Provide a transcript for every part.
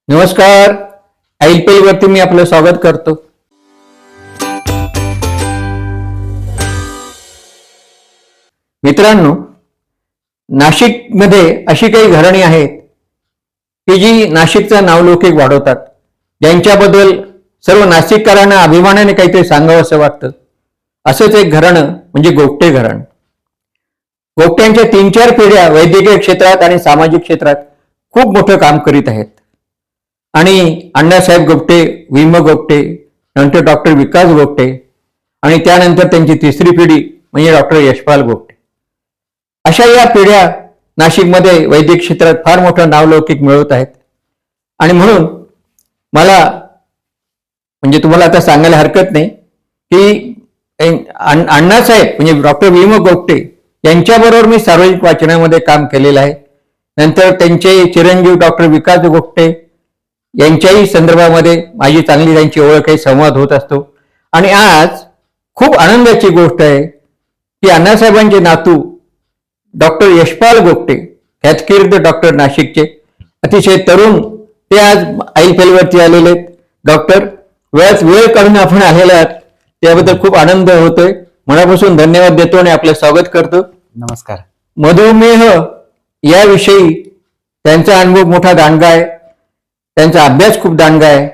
नमस्कार. IPL वरती मी आपलं स्वागत करतो. मित्रांनो, नाशिकमध्ये अशी काही घराणी आहेत की जी नाशिकचा नावलौकिक वाढवतात, ज्यांच्याबद्दल सर्व नाशिककरांना अभिमानाने काहीतरी सांगावं असं वाटतं. असंच एक घराणं म्हणजे गोगटे घराणं. गोगट्यांच्या 3-4 पिढ्या वैद्यकीय क्षेत्रात आणि सामाजिक क्षेत्रात खूप मोठं काम करीत आहेत. आणि अण्णासाहेब गोगटे, विम गोगटे, नंतर डॉक्टर विकास गोगटे आणि त्यानंतर त्यांची तिसरी पिढी म्हणजे डॉक्टर यशपाल गोगटे. अशा या पिढ्या नाशिकमध्ये वैद्यकीय क्षेत्रात फार मोठं नावलौकिक मिळवत आहेत. आणि म्हणून मला म्हणजे तुम्हाला आता सांगायला हरकत नाही की अण्णासाहेब म्हणजे डॉक्टर विम गोगटे यांच्याबरोबर मी सार्वजनिक वाचनामध्ये काम केलेलं आहे. नंतर त्यांचे चिरंजीव डॉक्टर विकास गोगटे यांच्याही संदर्भामध्ये माझी चांगली त्यांची ओळख आहे, संवाद होत असतो. आणि आज खूप आनंदाची गोष्ट आहे की अण्णासाहेबांचे नातू डॉक्टर यशपाल गोगटे, ख्यातकीर्त डॉक्टर नाशिकचे, अतिशय तरुण, ते आज IPL वरती आलेले आहेत. डॉक्टर, वेळ काढून आपण आलेले आहात त्याबद्दल खूप आनंद होतोय. मनापासून धन्यवाद देतो आणि आपलं स्वागत करतो. नमस्कार. मधुमेह याविषयी त्यांचा अनुभव मोठा दांडगा आहे, त्यांचा अभ्यास खूप दांडगा आहे.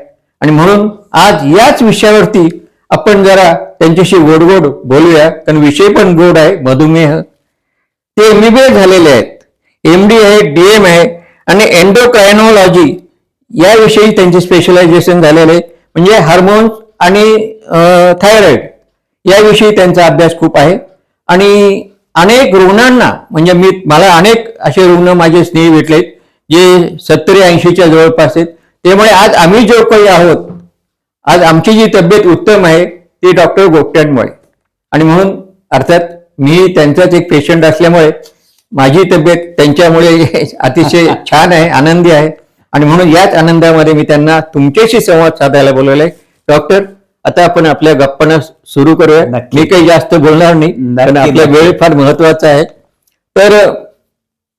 आणि म्हणून आज याच विषयावरती आपण जरा त्यांच्याशी गोड बोलूया, कारण विषय पण गोड आहे. मधुमेह. ते MBBS झालेले आहेत, MD आहे, DM आहे आणि एंडोक्रायनॉलॉजी याविषयी त्यांचे स्पेशलायझेशन झालेले, म्हणजे हार्मोन्स आणि थायरॉइड याविषयी त्यांचा अभ्यास खूप आहे. आणि अनेक रुग्णांना म्हणजे मला अनेक असे रुग्ण माझे स्नेही भेटलेत जे 70-80च्या जवळपास आहेत. त्यामुळे आज आम्ही जो काही आहोत, आज आमची जी तब्येत उत्तम आहे ती डॉक्टर गोगट्यांमुळे. आणि म्हणून अर्थात मी त्यांचाच एक पेशंट असल्यामुळे माझी तब्येत त्यांच्यामुळे अतिशय छान आहे, आनंदी आहे. आणि म्हणून याच आनंदामध्ये मी त्यांना तुमच्याशी संवाद साधायला बोलवलंय. डॉक्टर, आता आपण आपल्या गप्पांना सुरू करूया. मी काही जास्त बोलणार नाही, कारण आपला वेळ फार महत्वाचा आहे. तर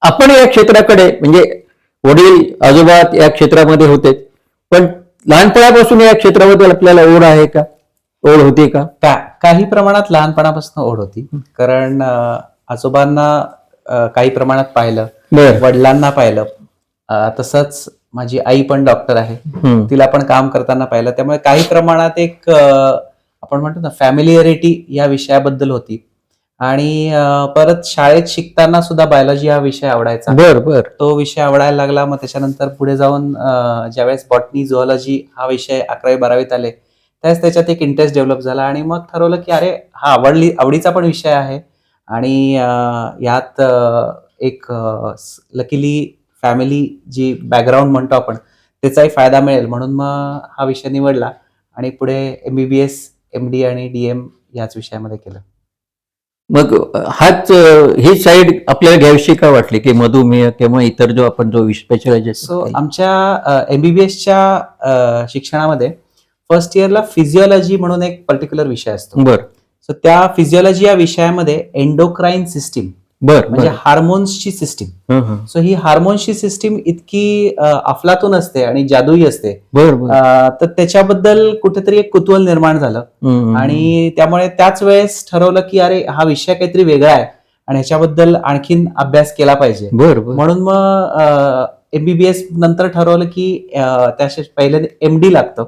आपण या क्षेत्राकडे म्हणजे वडील आजोबा या क्षेत्रामध्ये होते, पण लहानपणापासून या क्षेत्राबद्दल आपल्याला ओढ आहे का, ओढ होती का? काही प्रमाणात लहानपणापासून ओढ होती, कारण आजोबांना काही प्रमाणात पाहिलं, वडिलांना पाहिलं, तसंच माझी आई पण डॉक्टर आहे, तिला पण काम करताना पाहिलं. त्यामुळे काही प्रमाणात एक आपण म्हणतो ना फॅमिलिअरिटी या विषयाबद्दल होती. आणि परत शाळेत शिकताना सुद्धा बायोलॉजी हा विषय आवडायचा. तो विषय आवडायला लागला. मग त्याच्यानंतर पुढे जाऊन ज्यावेळेस बॉटनी, झुऑलॉजी हा विषय 11वी-12वीत आले, त्यावेळेस त्याच्यात एक इंटरेस्ट डेव्हलप झाला. आणि मग ठरवलं की अरे हा आवडीचा पण विषय आहे आणि यात एक लकीली फॅमिली जी बॅकग्राऊंड म्हणतो आपण त्याचाही फायदा मिळेल, म्हणून मग हा विषय निवडला आणि पुढे MBBS, MD आणि DM याच विषयामध्ये केलं. मग ही साईड आपल्याला घ्यावीशी का वाटली की मधुमेह किंवा इतर जो आपण जो स्पेशलायझेशन? आमच्या MBBSच्या शिक्षणामध्ये फर्स्ट इयरला फिजिओलॉजी म्हणून एक पर्टिक्युलर विषय असतो. सो त्या फिजिओलॉजी या विषयामध्ये एंडोक्राईन सिस्टीम म्हणजे हार्मोन्सची सिस्टीम. सो ही हार्मोन्सची सिस्टीम इतकी अफलातून असते आणि जादुई असते, तर त्याच्याबद्दल कुठेतरी एक कुतूहल निर्माण झालं. आणि त्यामुळे त्याच वेळेस ठरवलं की अरे हा विषय काहीतरी वेगळा आहे आणि ह्याच्याबद्दल आणखीन अभ्यास केला पाहिजे. म्हणून मग MBBS नंतर ठरवलं की त्या पहिले MD लागतं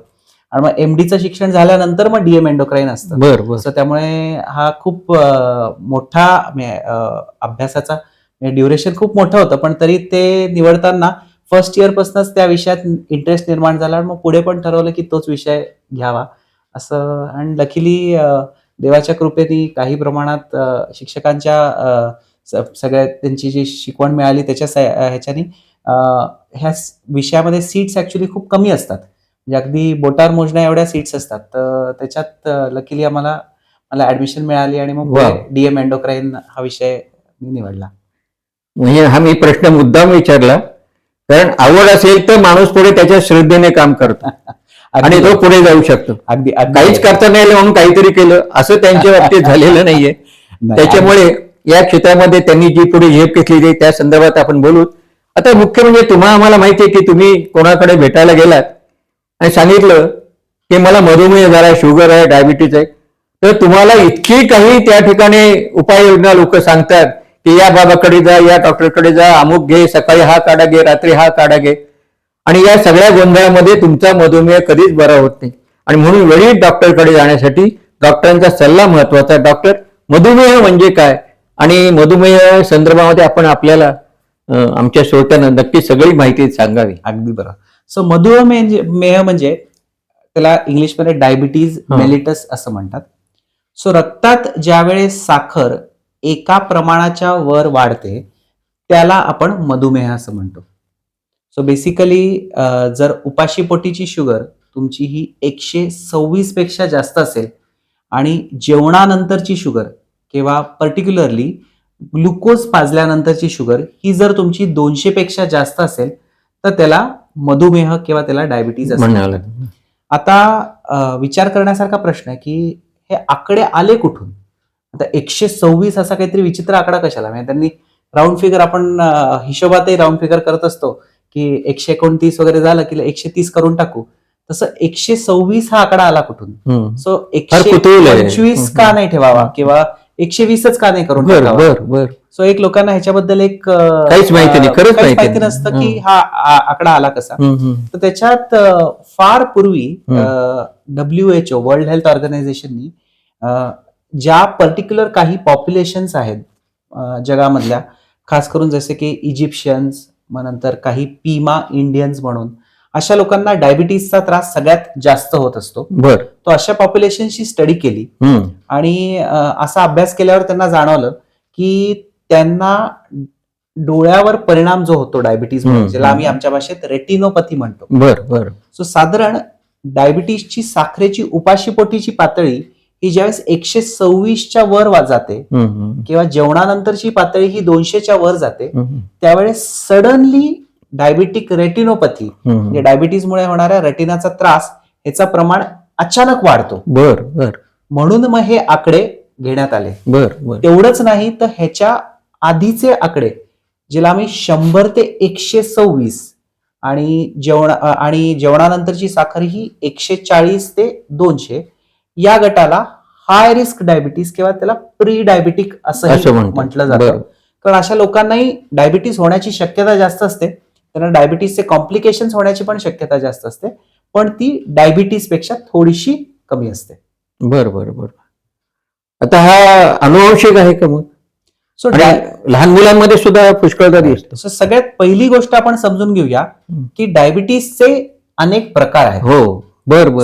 आणि मग MDचं शिक्षण झाल्यानंतर मग DM एंडोक्राईन असतं. सो त्यामुळे हा खूप मोठा अभ्यासाचा ड्युरेशन खूप मोठं होतं, पण तरी ते निवडताना फर्स्ट इयर पासूनच त्या विषयात इंटरेस्ट निर्माण झाला. मग पुढे पण ठरवलं की तोच विषय घ्यावा असं. आणि लकीली देवाच्या कृपेने काही प्रमाणात शिक्षकांच्या सगळ्या त्यांची जी शिकवण मिळाली त्याच्या ह्याच्यानी ह्या विषयामध्ये सीट्स ऍक्च्युली खूप कमी असतात, म्हणजे अगदी बोटावर मोजण्या एवढ्या सीट्स असतात. तर त्याच्यात लकीली मला ऍडमिशन मिळाली आणि मग DM एंडोक्राईन हा विषय मी निवडला. म्हणजे हा मी प्रश्न मुद्दाम विचारला, कारण आवड असेल तर माणूस पुढे त्याच्या श्रद्धेने काम करतो आणि तो पुढे जाऊ शकतो. अगदी काहीच करता नाही आलं म्हणून काहीतरी केलं असं त्यांच्या बाबतीत झालेलं नाहीये. त्याच्यामुळे या क्षेत्रामध्ये त्यांनी जी पुढे झेप घेतली त्या संदर्भात आपण बोलू. आता मुख्य म्हणजे आम्हाला माहिती आहे की तुम्ही कोणाकडे भेटायला गेलात आणि सांगितलं की मला मधुमेह झाला, शुगर आहे, डायबिटीज आहे, तर तुम्हाला इतकी काही त्या ठिकाणी उपाययोजना लोक सांगतात की या बाबाकडे जा, या डॉक्टरकडे जा, अमुक घे, सकाळी हा काढा घे, रात्री हा काढा घे, आणि या सगळ्या गोंधळामध्ये तुमचा मधुमेह कधीच बरा होत नाही. आणि म्हणून वेळीच डॉक्टरकडे जाण्यासाठी डॉक्टरांचा सल्ला महत्वाचा. डॉक्टर, मधुमेह म्हणजे काय आणि मधुमेह संदर्भामध्ये आपण आपल्याला आमच्या श्रोत्यांना नक्की सगळी माहिती सांगावी. अगदी बरोबर. सो मधुमेह म्हणजे त्याला इंग्लिशमध्ये डायबिटीज मेलिटस असं म्हणतात. सो रक्तात ज्यावेळेस साखर एका प्रमाणाच्या वर वाढते त्याला आपण मधुमेह असं म्हणतो. सो बेसिकली जर उपाशीपोटीची शुगर तुमची ही 126 पेक्षा जास्त असेल आणि जेवणानंतरची शुगर किंवा पर्टिक्युलरली ग्लुकोज पाजल्यानंतरची शुगर ही जर तुमची 200 पेक्षा जास्त असेल तर त्याला मधुमेह किंवा त्याला डायबिटीज असं म्हणतात. आता विचार करण्यासारखा प्रश्न आहे की हे आकडे आले कुठून. आता 126 असा काहीतरी विचित्र आकडा कशाला, म्हणजे त्यांनी राऊंड फिगर, आपण हिशोबातही राऊंड फिगर करत असतो की 129 वगैरे झालं की 130 करून टाकू, तसं 126 हा आकडा आला कुठून. सो 125 का नाही ठेवावा किंवा 120च का नाही करून टाकावा. सो एक लोकांना ह्याच्याबद्दल एक काहीच माहिती नसतं की हा आकडा आला कसा. तर त्याच्यात फार पूर्वी WHO वर्ल्ड हेल्थ ऑर्गनायझेशननी ज्या पर्टिक्युलर काही पॉप्युलेशन्स आहेत जगामधल्या, खास करून जसे की इजिप्शियन्स, मग नंतर काही पीमा इंडियन्स म्हणून, अशा लोकांना डायबिटीजचा त्रास सगळ्यात जास्त होत असतो. तो अशा पॉप्युलेशनची स्टडी केली आणि असा अभ्यास केल्यावर त्यांना जाणवलं की त्यांना डोळ्यावर परिणाम जो होतो डायबिटीज, ज्याला आम्ही आमच्या भाषेत रेटिनोपॅथी म्हणतो. सो साधारण डायबिटीजची साखरेची उपाशीपोटीची पातळी ही ज्यावेळेस 126च्या वर जाते किंवा जेवणानंतरची पातळी ही 200च्या वर जाते, त्यावेळेस सडनली डायबिटिक रेटिनोपॅथी म्हणजे डायबिटीजमुळे होणाऱ्या रेटिनाचा त्रास ह्याचा प्रमाण अचानक वाढतो. म्हणून मग हे आकडे घेण्यात आले. तेवढंच नाही तर ह्याच्या आधीचे आकडे, ज्याला आम्ही 100 ते 126 आणि जेवणानंतरची साखर ही 140 ते 200, या गटाला हाय रिस्क डायबिटीज किंवा त्याला प्री डायबिटिक असं म्हटलं जातं. कारण अशा लोकांनाही डायबिटीज होण्याची शक्यता जास्त असते, त्यांना डायबिटीजचे कॉम्प्लिकेशन्स होण्याची पण शक्यता जास्त असते, पण ती डायबिटीज पेक्षा थोडीशी कमी असते. बरं. आता हा अनुवंशिक आहे का मग? सो लहान मुलांमध्ये सुद्धा पुष्कळदा दिसतो. सो सगळ्यात पहिली गोष्ट आपण समजून घेऊया की डायबिटीजचे अनेक प्रकार आहेत.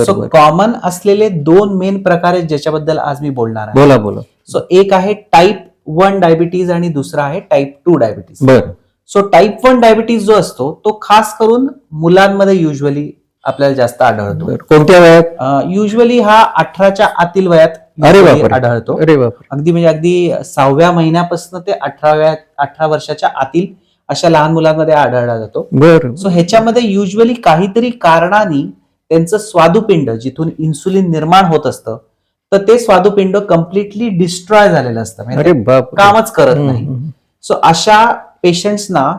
सो कॉमन असलेले 2 मेन प्रकार आहेत ज्याच्याबद्दल आज मी बोलणार आहे. बोला. सो एक आहे टाईप 1 डायबिटीज आणि दुसरा आहे type 2 diabetes. So type 1 diabetes जो असतो तो खास करून मुलांमध्ये युजली आपल्याला जास्त आढळतो. कोणत्या वयात? युजली हा 18च्या आतील वयात आढळतो. अगदी म्हणजे अगदी 6व्या महिन्यापासून ते 18 वर्षाच्या आतील अशा लहान मुलांमध्ये आढळला जातो. सो ह्याच्यामध्ये युजली काहीतरी कारणाने त्यांचं स्वादुपिंड, जिथून इन्सुलिन निर्माण होत असतं, तर ते स्वादुपिंड कम्प्लिटली डिस्ट्रॉय झालेलं असतं, म्हणजे कामच करत नाही. सो अशा पेशंट्सना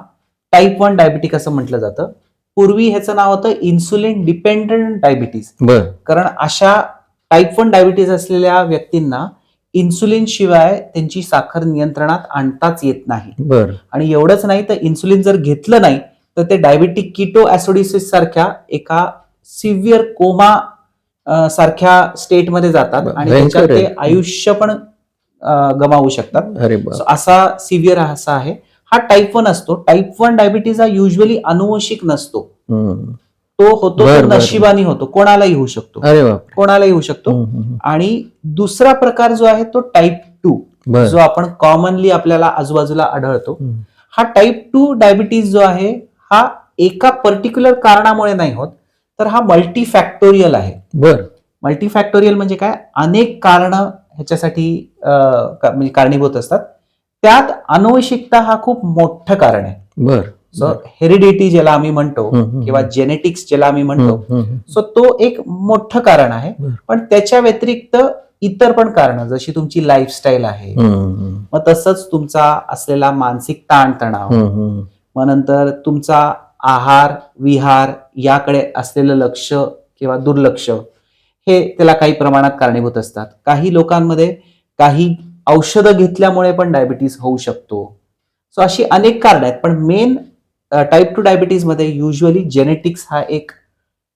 टाईप 1 डायबिटिक असं म्हटलं जातं. पूर्वी ह्याचं नाव होतं इन्सुलिन डिपेंडंट डायबिटीज. कारण अशा टाईप 1 डायबिटीज असलेल्या व्यक्तींना इन्सुलिन शिवाय त्यांची साखर नियंत्रणात आणताच येत नाही. आणि एवढंच नाही तर इन्सुलिन जर घेतलं नाही तर ते डायबिटिक कीटो ऍसिडोसिस सारख्या एका सिव्हिअर कोमा सारख्या स्टेटमध्ये जातात आणि त्याच्यात ते आयुष्य पण गमावू शकतात. असा सिव्हिअर असा आहे हा टाईप 1 असतो. टाईप 1 डायबिटीज हा युजली अनुवंशिक नसतो, तो होतो नशिबानी होतो, कोणालाही होऊ शकतो. आणि दुसरा प्रकार जो आहे तो टाईप 2, जो आपण कॉमनली आपल्याला आजूबाजूला आढळतो. हा टाईप 2 डायबिटीज जो आहे हा एका पर्टिक्युलर कारणामुळे नाही होत, तर हा मल्टीफॅक्टोरियल आहे. मल्टीफॅक्टोरियल म्हणजे काय? अनेक कारण ह्याच्यासाठी म्हणजे कारणीभूत असतात. त्यात अनुवंशिकता हा खूप मोठं कारण आहे. सो हेरिडिटी ज्याला आम्ही म्हणतो किंवा जेनेटिक्स ज्याला आम्ही म्हणतो, सो तो एक मोठं कारण आहे. पण त्याच्या व्यतिरिक्त इतर पण कारण, जशी तुमची लाईफस्टाईल आहे, मग तसंच तुमचा असलेला मानसिक ताणतणाव, मग नंतर तुमचा आहार विहार याकडे असलेलं लक्ष किंवा दुर्लक्ष हे त्याला काही प्रमाणात कारणीभूत असतात. काही लोकांमध्ये काही औषधं घेतल्यामुळे पण डायबिटीस होऊ शकतो. सो अशी अनेक कारण आहेत, पण मेन टाईप 2 डायबिटीज मध्ये युजली जेनेटिक्स हा एक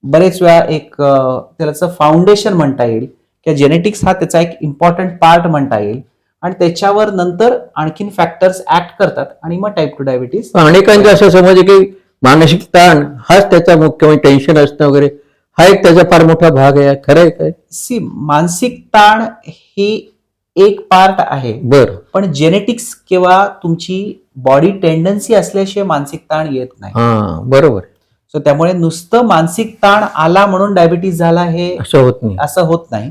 बरेच वेळा एक त्याचं फाउंडेशन म्हणता येईल किंवा जेनेटिक्स हा त्याचा एक इम्पॉर्टंट पार्ट म्हणता येईल आणि त्याच्यावर नंतर आणखीन फॅक्टर्स ऍक्ट करतात आणि मग टाईप 2 डायबिटीस. अनेकांचा असं समज आहे की मानसिक ताण हाच त्याचा मुख्य, म्हणजे टेन्शन असणं वगैरे हा एक त्याचा फार मोठा भाग आहे. खरं आहे काय? सी मानसिक ताण ही एक पार्ट आहे, बरं. पण जेनेटिक्स किंवा तुमची बॉडी टेंडन्सी असल्याशिवाय मानसिक ताण येत नाही. हा, बरोबर. सो त्यामुळे नुसतं मानसिक ताण आला म्हणून डायबिटीस झाला हे असं होत नाही.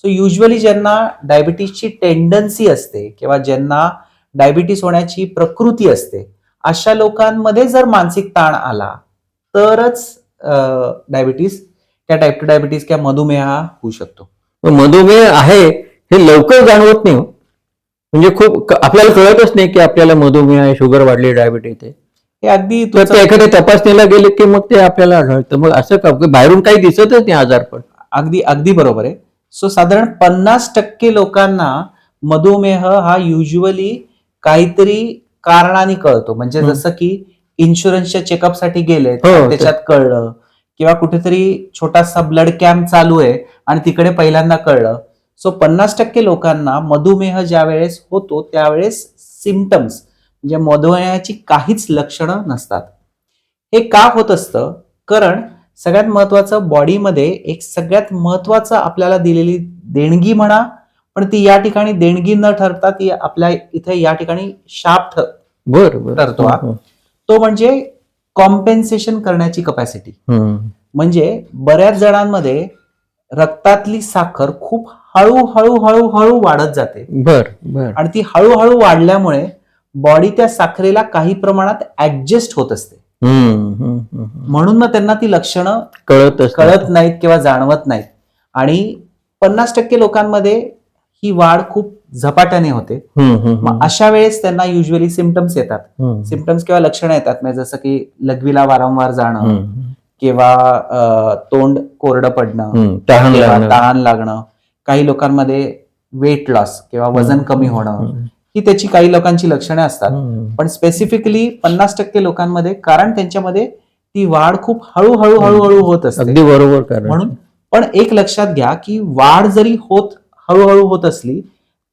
सो युजली ज्यांना डायबिटीसची टेंडन्सी असते किंवा ज्यांना डायबिटीस होण्याची प्रकृती असते अशा लोकांमध्ये जर मानसिक ताण आला तरच डायबिटीस त्या टाईप 2 डायबिटीस किंवा मधुमेह होऊ शकतो. मधुमेह आहे हे लवकर जाणवत नाही, म्हणजे खूप आपल्याला कळतच नाही की आपल्याला मधुमेह आहे, शुगर वाढली, डायबिटीस आहे. हे अगदी एखाद्या तपासणीला गेले की मग ते आपल्याला आढळतं. मग असं का बाहेरून काही दिसतच नाही आजारपण? अगदी अगदी बरोबर आहे. सो साधारण 50% लोकांना मधुमेह हा युजली काहीतरी कारणाने कळतो. म्हणजे जसं की इन्शुरन्सच्या चेकअपसाठी गेले त्याच्यात कळलं किंवा कुठेतरी छोटासा ब्लड कॅम्प चालू आहे आणि तिकडे पहिल्यांदा कळलं. सो 50% लोकांना मधुमेह ज्या वेळेस होतो त्यावेळेस सिम्पटम्स म्हणजे मधुमेहाची काहीच लक्षणं नसतात. हे का होत असतं? कारण सगळ्यात महत्वाचं बॉडीमध्ये एक सगळ्यात महत्वाचं आपल्याला दिलेली देणगी म्हणा, पण ती या ठिकाणी देणगी न ठरता ती आपल्या इथे या ठिकाणी शाप ठरतो. तो म्हणजे कॉम्पेन्सेशन करण्याची कपॅसिटी. म्हणजे बऱ्याच जणांमध्ये रक्तातली साखर खूप हळूहळू हळूहळू वाढत जाते. आणि ती हळूहळू वाढल्यामुळे बॉडी त्या साखरेला काही प्रमाणात ऍडजस्ट होत असते. म्हणून मग त्यांना ती लक्षणं कळत नाहीत किंवा जाणवत नाहीत. आणि 50% लोकांमध्ये ही वाढ खूप झपाट्याने होते. मग अशा वेळेस त्यांना युजली सिम्पटम्स येतात. सिम्पटम्स किंवा लक्षणं येतात, म्हणजे जसं की लघवीला वारंवार जाणं किंवा तोंड कोरडं पडणं, तहान लागणं, काही लोकांमध्ये वेट लॉस किंवा वजन कमी होणं, ही त्याची काही लोकांची लक्षणे असतात. पण स्पेसिफिकली 50% लोकांमध्ये, कारण त्यांच्यामध्ये ती वाढ खूप हळूहळू हळूहळू होत असते. अगदी बरोबर. म्हणून पण एक लक्षात घ्या की वाढ जरी हळूहळू होत असली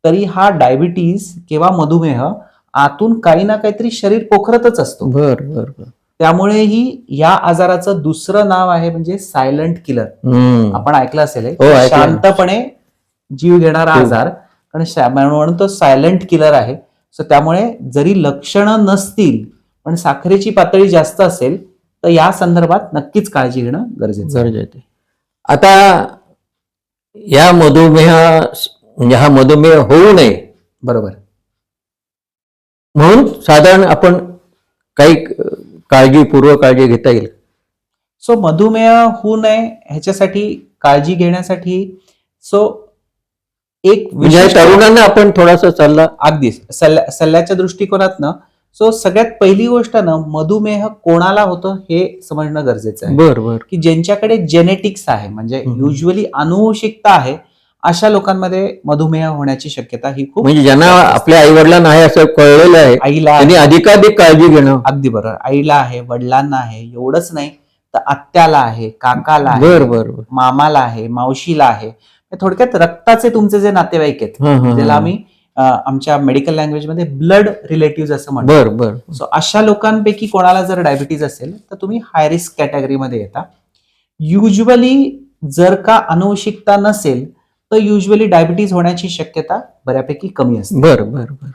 तरी हा डायबिटीज किंवा मधुमेह आतून काही ना काहीतरी शरीर पोखरतच असतो. त्यामुळेही या आजाराचं दुसरं नाव आहे म्हणजे सायलंट किलर. आपण ऐकलं असेल, शांतपणे जीव घेणारा आजार, म्हणून तो सायलंट किलर आहे. सो त्यामुळे जरी लक्षणं नसतील पण साखरेची पातळी जास्त असेल तर या संदर्भात नक्कीच काळजी घेणं गरजेचं आहे. आता या म्हणजे हा मधुमेह होऊ नये, बरोबर, म्हणून साधारण आपण काही पूर्व काळजी घेता येईल. सो मधुमेह होऊ नये ह्याच्यासाठी काळजी घेण्यासाठी एक तरुणांना आपण थोडासा सल्ला, अगदी सल्ल्याच्या दृष्टिकोनातनं, सगळ्यात पहिली गोष्ट ना, मधुमेह कोणाला होतं हे समजणं गरजेचं आहे. की ज्यांच्याकडे जेनेटिक्स आहे, म्हणजे युजली अनुवंशिकता आहे, अशा लोकांमध्ये मधुमेह होण्याची शक्यता ही खूप, म्हणजे ज्यांना आपल्या आई वडिलांना आहे असं कळलेलं आहे, आईला अधिकाधिक काळजी घेणं. अगदी बरोबर. आईला आहे, वडिलांना आहे, एवढंच नाही तर आत्याला आहे, काकाला आहे, मामाला आहे, मावशीला आहे. थोडक्यात रक्ताचे तुमचे जे नातेवाईक आहेत, ज्याला आम्ही आमच्या मेडिकल लँग्वेज मध्ये ब्लड रिलेटिव्ह असं म्हणतो. सो अशा लोकांपैकी कोणाला जर डायबिटीज असेल तर तुम्ही हाय रिस्क कॅटेगरीमध्ये येता. युजली जर का अनुवंशिकता नसेल तर युजली डायबिटीज होण्याची शक्यता बऱ्यापैकी कमी असते.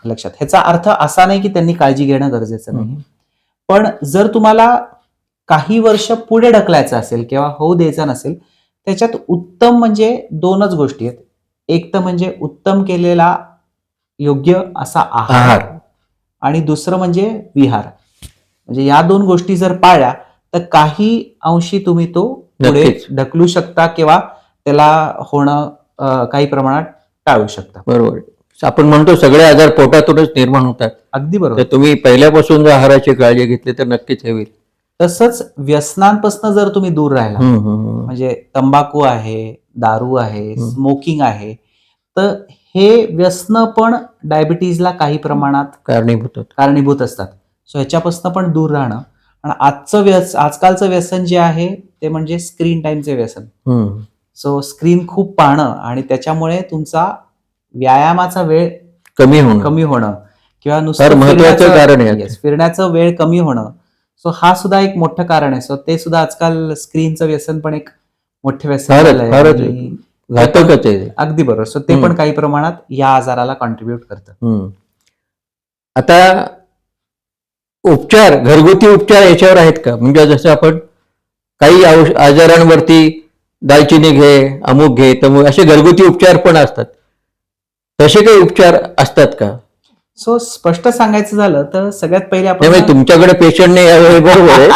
लक्षात. ह्याचा अर्थ असा नाही की त्यांनी काळजी घेणं गरजेचं नाही, पण जर तुम्हाला काही वर्ष पुढे ढकलायचं असेल किंवा होऊ द्यायचं नसेल, त्याच्यात उत्तम म्हणजे दोनच गोष्टी आहेत. एक तर म्हणजे उत्तम केलेला योग्य असा आहार, आणि दुसरं म्हणजे विहार. म्हणजे या दोन गोष्टी जर पाळल्या तर काही अंशी तुम्ही तो पुढे ढकलू शकता किंवा त्याला होणं काही प्रमाणात टाळू शकता. बरोबर. आपण म्हणतो सगळे आजार पोटातूनच निर्माण होतात. अगदी बरोबर. तर तुम्ही पहिल्यापासून जर आहाराची काळजी घेतली तर नक्कीच हे होईल. तसंच व्यसनांपासून जर तुम्ही दूर राहिला, म्हणजे तंबाखू आहे, दारू आहे, स्मोकिंग आहे, तर हे व्यसन पण डायबिटीजला काही प्रमाणात कारणीभूत असतात. सो ह्याच्यापासून पण दूर राहणं. आणि आजकालचं व्यसन जे आहे ते म्हणजे स्क्रीन टाइमचे व्यसन. सो स्क्रीन खूप पाहणं आणि त्याच्यामुळे तुमचा व्यायामाचा वेळ कमी होणं किंवा नुसतं फिरण्याचं वेळ कमी होणं. सो हा सुद्धा एक मोठं कारण आहे. सो ते सुद्धा आजकाल स्क्रीनचं व्यसन पण एक मोठं व्यसन झालंय. अगदी बरोबर. सो ते पण काही प्रमाणात या आजाराला कॉन्ट्रीब्युट करतं. आता घरगुती उपचार याच्यावर आहेत का? म्हणजे जसं आपण काही आजारांवरती दालचिनी घे, अमुक घे, तमुक असे घरगुती उपचार पण असतात. तसे काही उपचार असतात का? सो स्पष्ट सांगायचं झालं तर सगळ्यात पहिले आपण तुमच्याकडे पेशंट नाही यावेळी बरोबर आहे.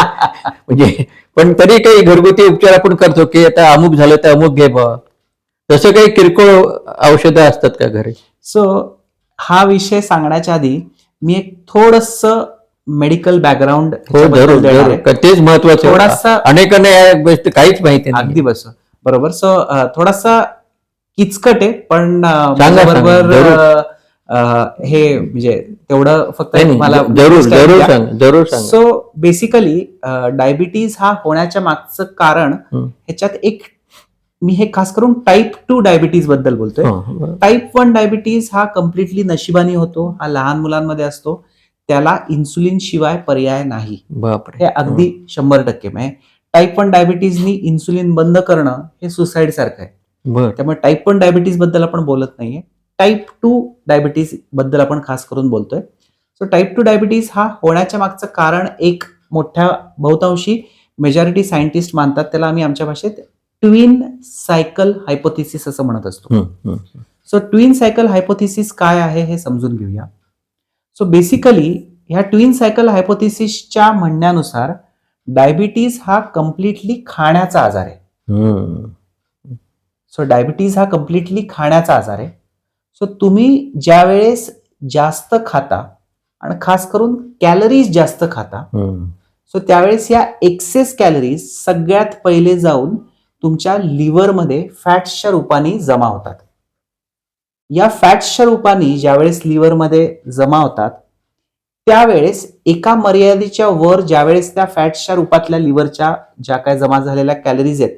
म्हणजे पण तरी काही घरगुती उपचार आपण करतो की आता अमुक झालं तर अमुक घे बा, तसं काही किरकोळ औषधं असतात का घरी? सो हा विषय सांगण्याच्या आधी मी एक थोडस मेडिकल बॅकग्राऊंड तेच महत्वाचं. थोडासा अनेकांना काहीच माहिती नाही. अगदी बरोबर. सो थोडासा किचकट आहे पण बरोबर हे म्हणजे तेवढं फक्त मला जरूर सांग. सो बेसिकली डायबिटीज हा होण्याच्या मागचं कारण ह्याच्यात एक मी हे खास करून टाईप 2 डायबिटीज बद्दल बोलतोय. टाईप 1 डायबिटीज हा कम्प्लिटली नशिबानी होतो. हा लहान मुलांमध्ये असतो. त्याला इन्सुलिन शिवाय पर्याय नाही. हे अगदी 100%. म्हणजे टाईप 1 डायबिटीजनी इन्सुलिन बंद करणं हे सुसाईड सारखं आहे. त्यामुळे टाईप 1 डायबिटीज बद्दल आपण बोलत नाहीये. टाईप 2 डायबिटीज बद्दल आपण खास करून बोलतोय. सो टाईप 2 डायबिटीज हा होण्याच्या मागचं कारण एक मोठ्या बहुतांशी मेजॉरिटी सायंटिस्ट मानतात. त्याला आम्ही आमच्या भाषेत ट्विन सायकल हायपोथिसिस असं म्हणत असतो. सो ट्विन सायकल हायपोथिसिस काय आहे हे समजून घेऊया. सो बेसिकली ह्या ट्विन सायकल हायपोथिसिसच्या म्हणण्यानुसार डायबिटीज हा कम्प्लिटली खाण्याचा आजार आहे. सो डायबिटीज हा कम्प्लिटली खाण्याचा आजार आहे. सो तुम्ही ज्या वेळेस जास्त खाता आणि खास करून कॅलरीज जास्त खाता, सो त्यावेळेस या एक्सेस कॅलरीज सगळ्यात पहिले जाऊन तुमच्या लिव्हरमध्ये फॅट्सच्या रूपाने जमा होतात. या फॅट्सच्या रूपाने ज्यावेळेस लिव्हरमध्ये जमा होतात त्यावेळेस एका मर्यादेच्या वर ज्यावेळेस त्या फॅट्सच्या रूपातल्या लिव्हरच्या ज्या काय जमा झालेल्या कॅलरीज आहेत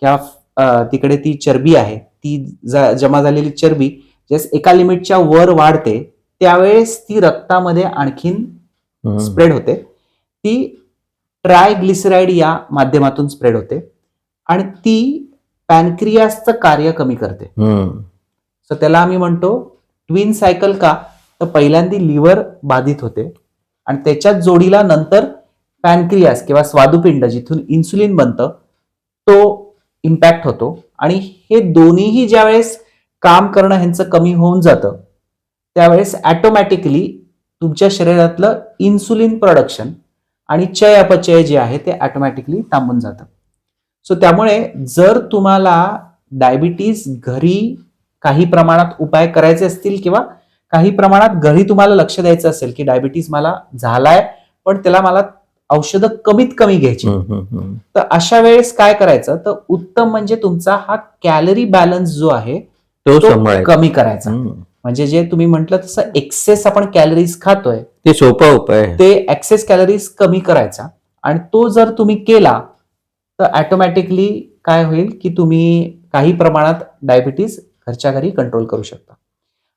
किंवा तिकडे ती चरबी आहे, ती जमा झालेली चरबी जस एका लिमिटच्या वर वाढते त्यावेळेस ती रक्तामध्ये आणखीन स्प्रेड होते. ती ट्रायग्लिसराईड या माध्यमातून स्प्रेड होते आणि ती पॅनक्रियासचं कार्य कमी करते. सो त्याला आम्ही म्हणतो ट्विन सायकल. का तर पहिल्यांदा लिव्हर बाधित होते आणि त्याच्याच जोडीला नंतर पॅनक्रियास किंवा स्वादुपिंड जिथून इन्सुलिन बनतं तो इम्पॅक्ट होतो. आणि हे दोन्हीही ज्यावेळेस काम करणं ह्यांचं कमी होऊन जातं त्यावेळेस ऑटोमॅटिकली तुमच्या शरीरातलं इन्सुलिन प्रोडक्शन आणि चय अपचय जे आहे ते ऑटोमॅटिकली थांबून जातं. सो त्यामुळे जर तुम्हाला डायबिटीज घरी काही प्रमाणात उपाय करायचे असतील किंवा काही प्रमाणात घरी तुम्हाला लक्ष द्यायचं असेल की डायबिटीज मला झालाय पण त्याला मला औषधं कमीत कमी घ्यायची, तर अशा वेळेस काय करायचं तर उत्तम म्हणजे तुमचा हा कॅलरी बॅलन्स जो आहे तो कमी करायचा. म्हणजे जे तुम्ही म्हटलं तसं एक्सेस आपण कॅलरीज खातोय ते सोपा उपाय, ते एक्सेस कॅलरीज कमी करायचा. आणि तो जर तुम्ही केला तर ऑटोमॅटिकली काय होईल की तुम्ही काही प्रमाणात डायबिटीज घरच्या घरी कंट्रोल करू शकता.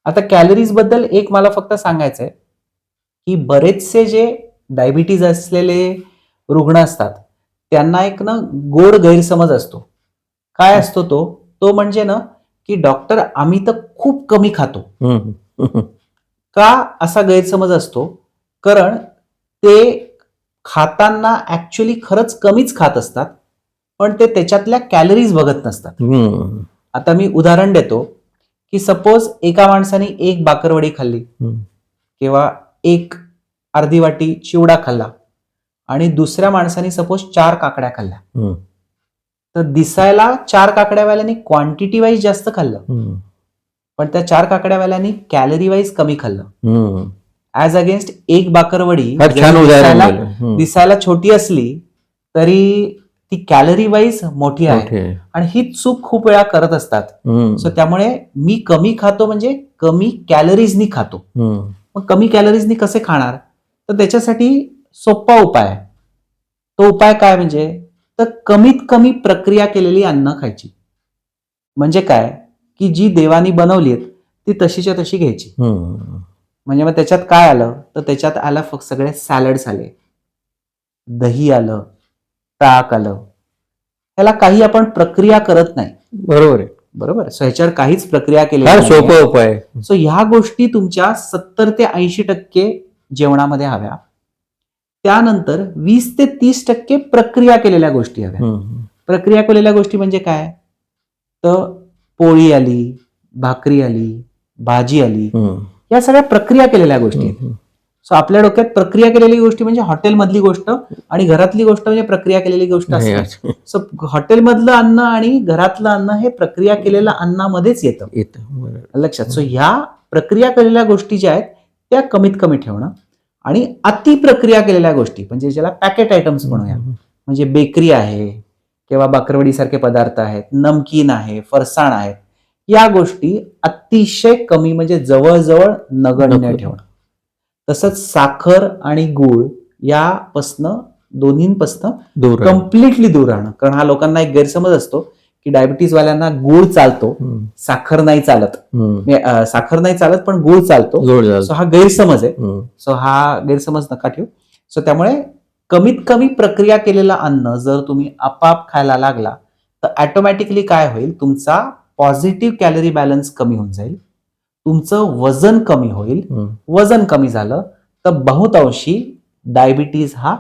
आता कॅलरीज बद्दल एक मला फक्त सांगायचंय की बरेचसे जे डायबिटीज असलेले रुग्ण असतात त्यांना एक ना गोड गैरसमज असतो. काय असतो तो म्हणजे ना की डॉक्टर आम्ही तर खूप कमी खातो. का असा गैरसमज असतो? कारण ते खाताना ऍक्च्युअली खरंच कमीच खात असतात पण ते त्याच्यातल्या कॅलरीज बघत नसतात. आता मी उदाहरण देतो की सपोज एका माणसाने एक बाकरवडी खाल्ली किंवा एक अर्धी वाटी चिवडा खाल्ला आणि दुसऱ्या माणसाने सपोज 4 काकड्या खाल्ल्या, तर दिसायला 4 काकड्यावाल्याने क्वांटिटी वाईज जास्त खाल्लं पण त्या 4 काकड्यावाल्यांनी कॅलरी वाईज कमी खाल्लं, हम्म. ऍज अगेन्स्ट एक बाकरवडी फार छान जरी उदाहरण दिसायला दिलं. हम्म. दिसायला छोटी असली तरी ती कॅलरी वाईज मोठी आहे. मोठे. आणि ही चूक खूप वेळा करत असतात. हम्म. सो त्यामुळे मी कमी खातो म्हणजे कमी कॅलरीजनी खातो. हम्म. मग कमी कॅलरीजनी कसे खाणार, तर त्याच्यासाठी सोपा उपाय आहे. तो उपाय काय म्हणजे, तर कमीत कमी प्रक्रिया केलेली अन्न खायची. म्हणजे काय की जी देवानी बनवली ती तशीच्या तशी घ्यायची. हम्म. म्हणजे मग त्याच्यात काय आलं, तर त्याच्यात आलं फक्त सगळे सॅलड्स आले, दही आलं, ताक आलं. ह्याला काही आपण प्रक्रिया करत नाही. बरोबर आहे. बरोबर. सो ह्याच्यावर काहीच प्रक्रिया केली फार नाही. सोपा उपाय आहे. सो ह्या गोष्टी तुमच्या 70 ते 80% जेवणामध्ये हव्या. त्यानंतर 20 ते 30% प्रक्रिया केलेल्या गोष्टी हव्या. हम्म. प्रक्रिया केलेल्या गोष्टी म्हणजे काय, तर पोळी आली, भाकरी आली, भाजी आली, हम्म. या सगळ्या प्रक्रिया केलेल्या गोष्टी आहेत. हम्म. सो आपल्या डोक्यात प्रक्रिया केलेली गोष्टी म्हणजे हॉटेलमधली गोष्ट आणि घरातली गोष्ट म्हणजे प्रक्रिया केलेली गोष्ट नाही, असते. असं सो हॉटेलमधलं अन्न आणि घरातलं अन्न हे प्रक्रिया केलेल्या अन्नामध्येच येतं. येतं. बरोबर. लक्षात. सो ह्या प्रक्रिया केलेल्या गोष्टी ज्या आहेत त्या कमीत कमी ठेवणं, आणि अति प्रक्रिया केलेल्या गोष्टी म्हणजे ज्याला पॅकेट आयटम्स म्हणूया, म्हणजे बेकरी आहे किंवा बाकरवडीसारखे पदार्थ आहेत, नमकीन आहे, फरसाण आहेत, या गोष्टी अतिशय कमी म्हणजे जवळजवळ नगण्य ठेवणं. तसंच साखर आणि गूळ यापासनं दोन्हींपासनं दूर आहे. कम्प्लिटली दूर राहणं. कारण हा लोकांना एक गैरसमज असतो की डायबिटीज वाल्यांना गूळ चालतो, हम्म. साखर नाही चालत. हम्म. साखर नाही चालत पण गूळ चालतो. गोड झालं. सो हा गैरसमज आहे. हम्म. सो हा गैरसमज नका ठेवू. सो त्यामुळे कमीत कमी प्रक्रिया केलेलं अन्न जर तुम्ही आपाप खायला लागला तर ऑटोमॅटिकली काय होईल, तुमचा पॉझिटिव्ह कॅलरी बॅलन्स कमी होऊन जाईल, तुमचं वजन कमी होईल. हम्म. वजन कमी झालं तर बहुतांशी डायबिटीज हा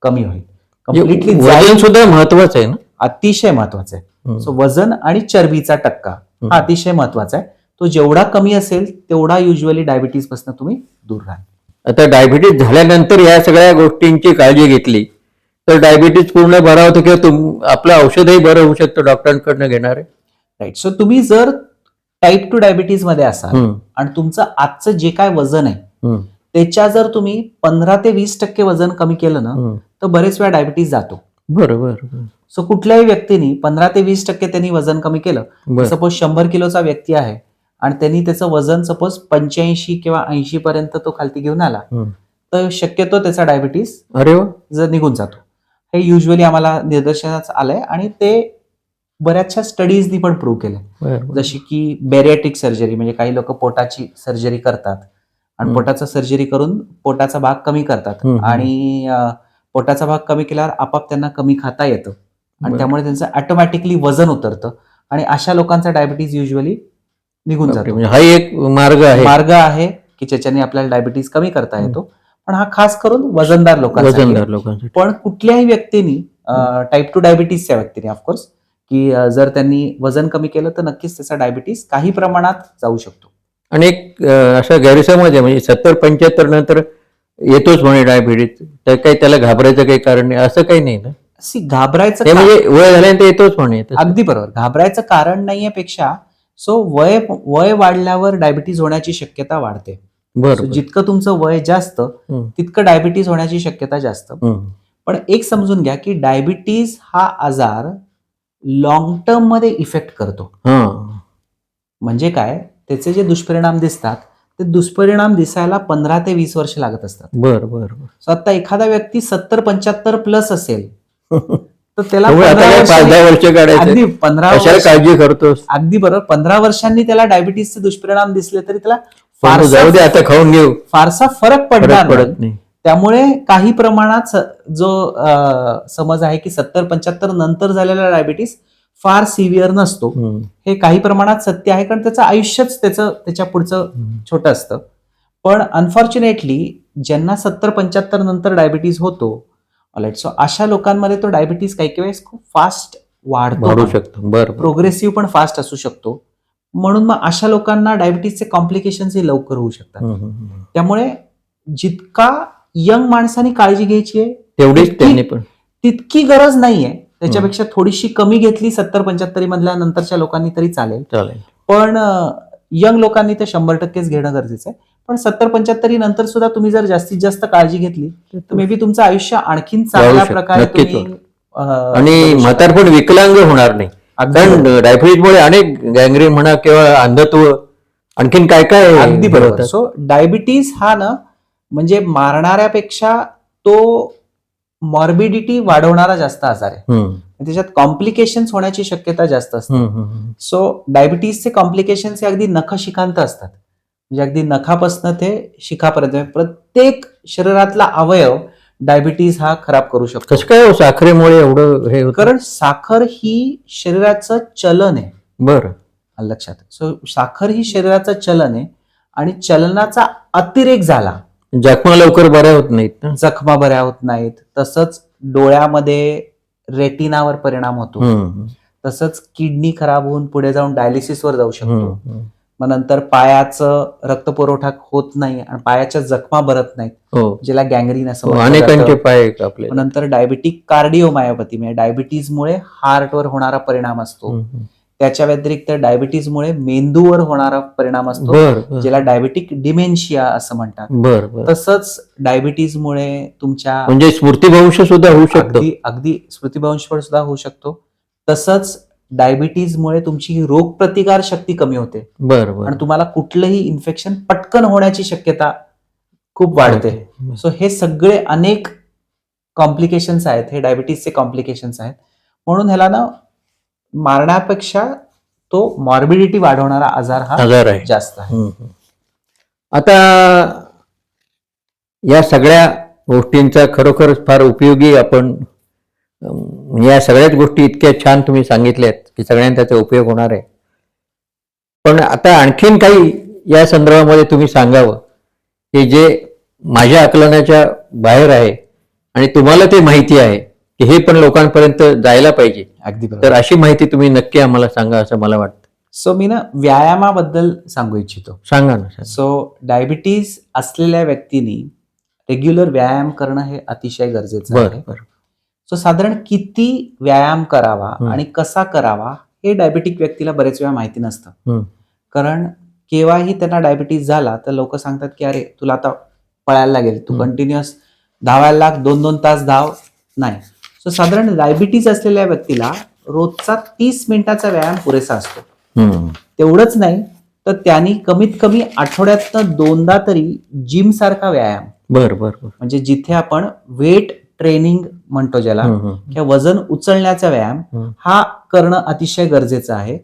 कमी होईल. कम्प्लिटली वजन सुद्धा महत्वाचं आहे ना. अतिशय महत्वाचं आहे. हम्म. सो वजन आणि चरबीचा टक्का हा अतिशय महत्वाचा आहे. तो जेवढा कमी असेल तेवढा युजली डायबिटीज पासून तुम्ही दूर राहाल. आता डायबिटीज झाल्यानंतर या सगळ्या गोष्टींची काळजी घेतली तर डायबिटीज पूर्ण बरा होतो किंवा आपलं औषधही बरं होऊ शकतं डॉक्टरांकडनं घेणार आहे. राईट. सो तुम्ही जर टाईप 2 डायबिटीज मध्ये असाल हम्म. आणि तुमचं आजचं जे काय वजन आहे हम्म. त्याच्या जर तुम्ही 15 ते 20% वजन कमी केलं ना हम्म. तर बरेच वेळा डायबिटीज जातो. बरोबर. सो कुठल्याही व्यक्तीने 15 ते 20% त्यांनी वजन कमी केलं, बरं. सपोज 100 किलोचा व्यक्ती आहे आणि त्यांनी त्याचं वजन सपोज 85 किंवा 80 पर्यंत तो खालती घेऊन आला हम्म. तर शक्यतो त्याचा डायबिटीस अरे वा. जर निघून जातो. हे युजली आम्हाला निदर्शनास आलंय आणि ते बऱ्याचशा स्टडीजनी पण प्रूव्ह केलंय. बरं. जशी की बॅरिएट्रिक सर्जरी, म्हणजे काही लोक पोटाची सर्जरी करतात आणि हम्म. पोटाचा सर्जरी करून पोटाचा भाग कमी करतात हम्म. आणि पोटाचा भाग कमी केल्यावर आपाप त्यांना कमी खाता येतं आणि बरं. त्यामुळे त्यांचं ऑटोमॅटिकली वजन उतरतं आणि अशा लोकांचा डायबिटीज युजली निघून जातो. म्हणजे हा एक मार्ग आहे की ज्याच्याने आपल्याला डायबिटीज कमी करता येतो. पण हा खास करून वजनदार लोकांसाठी. पण कुठल्याही व्यक्तीने टाईप 2 डायबिटीजच्या व्यक्तीने ऑफकोर्स की जर त्यांनी वजन कमी केलं तर नक्कीच त्याचा डायबिटीज काही प्रमाणात जाऊ शकतो. आणि एक असा गैरसमज आहे म्हणजे 70-75 नंतर येतोच म्हणे डायबिटीज, तर काही त्याला घाबरायचं काही कारण नाही असं काही नाही ना. घाबरायचं म्हणजे वय झाल्यानंतर येतोच म्हणे. अगदी बरोबर. घाबरायचं कारण नाहीये पेक्षा सो वय वाढल्यावर डायबिटीज होण्याची शक्यता वाढते. बरं. जितकं तुमचं वय जास्त तितकं डायबिटीज होण्याची शक्यता जास्त. पण एक समजून घ्या की डायबिटीज हा आजार लॉंग टर्म मध्ये इफेक्ट करतो. म्हणजे काय, त्याचे जे दुष्परिणाम दिसतात ते दुष्परिणाम दिसायला 15 ते 20 वर्ष लागत असतात. बरं. सो आता एखादा व्यक्ती 70-75 प्लस असेल तर त्याला 5-10 वर्ष अगदी 15 वर्ष काळजी करतो. अगदी बरोबर. 15 वर्षांनी त्याला डायबिटीजचे दुष्परिणाम दिसले तरी त्याला आता खाऊन घेऊ फारसा फरक पडणार पडत नाही. त्यामुळे काही प्रमाणात जो समज आहे की 70-75 नंतर झालेला डायबिटीस फार सिव्हिअर नसतो, हे काही प्रमाणात सत्य आहे कारण त्याचं आयुष्यच त्याच्या पुढचं छोटं असतं. पण अनफॉर्च्युनेटली ज्यांना 70-75 नंतर डायबिटीज होतो, सो अशा लोकांमध्ये तो डायबिटीज काही वेळेस खूप फास्ट वाढू शकतो. बरं. प्रोग्रेसिव्ह पण फास्ट असू शकतो. म्हणून मग अशा लोकांना डायबिटीजचे कॉम्प्लिकेशन्स हे लवकर होऊ शकतात. त्यामुळे जितका यंग माणसाने काळजी घ्यायची आहे तेवढीच त्यांनी पण तितकी गरज नाहीये. त्याच्यापेक्षा थोडीशी कमी घेतली 70-75 मधल्या नंतरच्या लोकांनी तरी चालेल. पण यंग लोकांनी ते 100%च घेणं गरजेचं आहे. पण 70-75 नंतर सुद्धा तुम्ही जर जास्तीत जास्त काळजी घेतली तर मे बी तुमचं आयुष्य आणखीन चांगल्या प्रकारे नक्कीच तुम्ही आणि जगू शकाल. म्हातारपण विकलांग होणार नाही. कारण डायबिटीजमुळे अनेक गँग्रीन म्हणा किंवा अंधत्व आणखीन काय काय अगदी बरोबर. होतात. सो डायबिटीज हा ना म्हणजे मारणाऱ्यापेक्षा तो मॉर्बिडिटी वाढवणारा जास्त आजार आहे. हम्म, त्याच्यात कॉम्प्लिकेशन्स होण्याची शक्यता जास्त असते. हम्म, हम्म. सो डायबिटीजचे कॉम्प्लिकेशन्स हे अगदी नखशिखांत असतात. म्हणजे अगदी नखापासून ते शिखापर्यंत प्रत्येक शरीरातला अवयव डायबिटीज हा खराब करू शकतो. कसं काय हो साखरेमुळे एवढं हे होतं? कारण साखर ही शरीराचं चलन आहे. बरं. लक्षात. सो साखर ही शरीराचं चलन आहे आणि चलनाचा अतिरेक झाला, जखमा लवकर बऱ्या होत नाहीत ना. जखमा बऱ्या होत नाहीत. तसंच डोळ्यामध्ये रेटिनावर परिणाम होतो. हम्म, तसंच किडनी खराब होऊन पुढे जाऊन डायलिसिसवर जाऊ शकतो. हम्म. मग नंतर पायाचं रक्तपुरवठा होत नाही आणि पायाच्या जखमा भरत नाहीत, हो, ज्याला गँग्रीन असं हो, म्हटलं अनेकांचे जातं. पाय कापले. मग नंतर डायबिटिक कार्डिओमायोपॅथी म्हणजे डायबिटीजमुळे हार्टवर होणारा परिणाम असतो. हम्म. त्याच्या व्यतिरिक्त डायबिटीजमुळे मेंदूवर होणारा परिणाम असतो, बर ज्याला डायबिटिक डिमेन्शिया असं म्हणतात. बर बर. तसंच डायबिटीजमुळे तुमच्या म्हणजे स्मृतिभ्रंश सुद्धा होऊ शकतो. अगदी अगदी स्मृतिभ्रंशवर सुद्धा होऊ शकतो. तसंच डायबिटीजमुळे तुमची रोगप्रतिकार शक्ती कमी होते बर बर. आणि तुम्हाला कुठलंही इन्फेक्शन पटकन होण्याची शक्यता खूप वाढते. सो हे सगळे अनेक कॉम्प्लिकेशन्स आहेत, हे डायबिटीजचे कॉम्प्लिकेशन्स आहेत. म्हणून ह्याला ना मारण्यापेक्षा तो मॉर्बिडिटी वाढवणारा आजार हा आजार आहे. जास्त आहे. आता या सगळ्या गोष्टींचा खरोखरच फार उपयोगी आपण या सगळ्याच गोष्टी इतक्या छान तुम्ही सांगितल्यात की सगळ्यांना त्याचा उपयोग होणार आहे. पण आता आणखीन काही या संदर्भामध्ये तुम्ही सांगावं की जे माझ्या आकलनाच्या बाहेर आहे आणि तुम्हाला ते माहिती आहे की हे पण लोकांपर्यंत जायला पाहिजे. अगदी बरोबर. तर अशी माहिती तुम्ही नक्की आम्हाला सांगा असं मला वाटतं. सो मी ना व्यायामाबद्दल सांगू इच्छितो. सांगा ना. सो डायबिटीज असलेल्या व्यक्तींनी रेग्युलर व्यायाम करणं हे अतिशय गरजेचं बरं आहे. बरं. सो साधारण किती व्यायाम करावा हं. आणि कसा करावा हे डायबिटिक व्यक्तीला बरेच वेळा माहिती नसतं. हं. कारण केव्हाही त्यांना डायबिटीज झाला तर लोक सांगतात की अरे तुला आता पळायला लागेल, तू कंटिन्युअस धावायला लाग, 2-2 तास धाव. नाही. सो साधारण डायबिटीज असलेल्या व्यक्तीला रोजचा 30 मिनिटाचा व्यायाम पुरेसा असतो. तेवढंच नाही तर त्यांनी कमीत कमी आठवड्यातनं 2दा तरी जिम सारखा व्यायाम, बर बर बर. म्हणजे जिथे आपण वेट ट्रेनिंग म्हणतो ज्याला, किंवा वजन उचलण्याचा व्यायाम, हा करणं अतिशय गरजेचं आहे.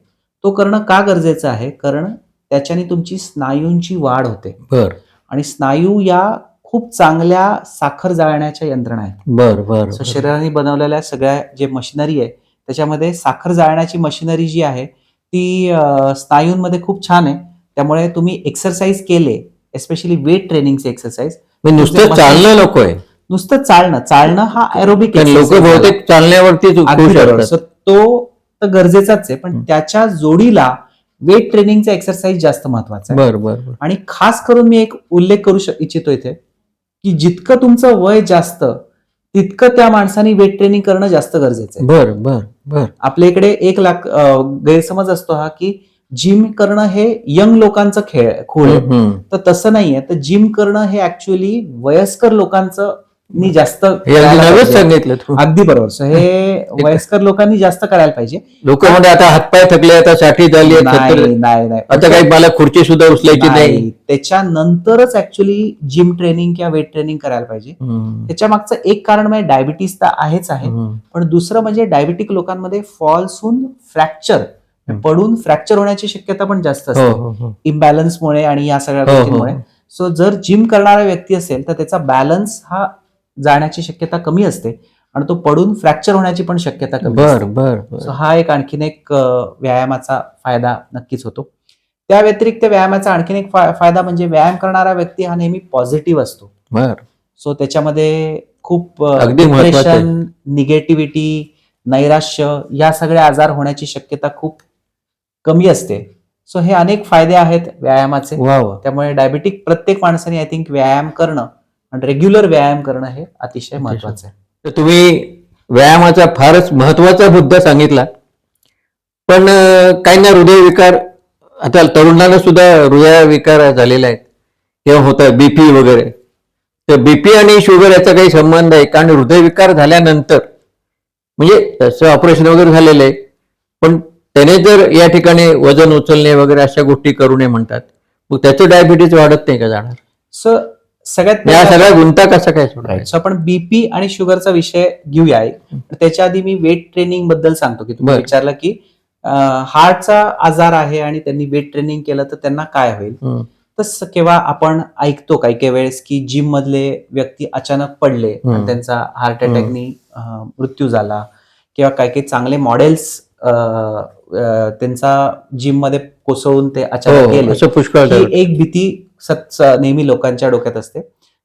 तो करणं का गरजेचं आहे? कारण त्याच्याने तुमची स्नायूंची वाढ होते. बर. आणि स्नायू या खूप चांगल्या साखर जाळण्याच्या यंत्रणा आहेत. बर बर. सो शरीराने बनवलेल्या सगळ्या जे मशिनरी आहे त्याच्यामध्ये साखर जाळण्याची मशिनरी जी आहे ती स्नायूंमध्ये खूप छान आहे. त्यामुळे तुम्ही एक्सरसाइज केले, एस्पेशली वेट ट्रेनिंगचे एक्सरसाइज, नुसतं चालणं नको आहे. नुसतं चालणं हा एरोबिक लोक बहुतेक चालण्यावरतीच खुश असतात. तो तर गरजेचाच आहे, पण त्याच्या जोडीला वेट ट्रेनिंगचा एक्सरसाइज जास्त महत्वाचा आहे. बर बर. आणि खास करून मी एक उल्लेख करू इच्छितो इथे की जितकं तुमचं वय जास्त तितकं त्या माणसाने वेट ट्रेनिंग करणं जास्त गरजेचं आहे. बर बर बर. आपल्या इकडे एक गैरसमज असतो हा की जिम करणं हे यंग लोकांचं खूळ आहे. तर तसं नाहीये. तर जिम करणं हे ऍक्च्युअली वयस्कर लोकांचं जास्त सांगितलं. अगदी बरोबर. सो हे वयस्कर लोकांनी जास्त करायला पाहिजे. लोक म्हणजे आता हातपाय थकले, आता 60 झाली, नाही, आता काही मला खुर्ची सुद्धा उचलायची नाही. त्याच्यानंतरच ऍक्च्युली जिम ट्रेनिंग किंवा वेट ट्रेनिंग करायला पाहिजे. त्याच्या मागचं एक कारण म्हणजे डायबिटीज तर आहेच आहे, पण दुसरं म्हणजे डायबिटिक लोकांमध्ये फॉल्स होऊन फ्रॅक्चर, पडून फ्रॅक्चर होण्याची शक्यता पण जास्त असते इम्बॅलन्समुळे आणि या सगळ्या गोष्टींमुळे. सो जर जिम करणारा व्यक्ती असेल तर त्याचा बॅलन्स हा जाण्याची शक्यता कमी असते आणि तो पडून फ्रॅक्चर होण्याची पण शक्यता कमी असते. सो हा एक आणखीन एक व्यायामाचा फायदा नक्कीच होतो. त्या व्यतिरिक्त व्यायामाचा आणखीन एक फायदा म्हणजे व्यायाम करणारा व्यक्ती हा नेहमी पॉझिटिव्ह असतो. सो त्याच्यामध्ये खूप डिप्रेशन, निगेटिव्हिटी, नैराश्य या सगळ्या आजार होण्याची शक्यता खूप कमी असते. सो हे अनेक फायदे आहेत व्यायामाचे. त्यामुळे डायबिटिक प्रत्येक माणसाने आय थिंक व्यायाम करणं आणि रेग्युलर व्यायाम करणं हे अतिशय महत्वाचं आहे. तर तुम्ही व्यायामाचा फारच महत्वाचा मुद्दा सांगितला. पण काहींना हृदयविकार आता तरुणांना सुद्धा हृदयविकार झालेला आहे किंवा होता बीपी वगैरे, तर बीपी आणि शुगर याचा काही संबंध आहे? कारण हृदयविकार झाल्यानंतर म्हणजे त्याचं ऑपरेशन वगैरे झालेलं आहे, पण त्याने जर या ठिकाणी वजन उचलणे वगैरे अशा गोष्टी करू नये म्हणतात, मग त्याचं डायबिटीज वाढत नाही का जाणार? सो सगळ्यात या सगळ्या गुंता कसा काय सोडायचा? सो आपण बीपी आणि शुगरचा विषय घेऊया. त्याच्या आधी मी वेट ट्रेनिंग बद्दल सांगतो की तुम्ही बरं. विचारलं की हार्टचा आजार आहे आणि त्यांनी वेट ट्रेनिंग केलं तर त्यांना काय होईल. तसं केव्हा आपण ऐकतो काही काही वेळेस की जिम मधले व्यक्ती अचानक पडले आणि त्यांचा हार्ट अटॅकनी मृत्यू झाला, किंवा काही काही चांगले मॉडेल्स त्यांचा जिम मध्ये कोसळून ते अचानक गेले. असं पुष्कळ ही एक भीती नेहमी लोकांच्या डोक्यात असते.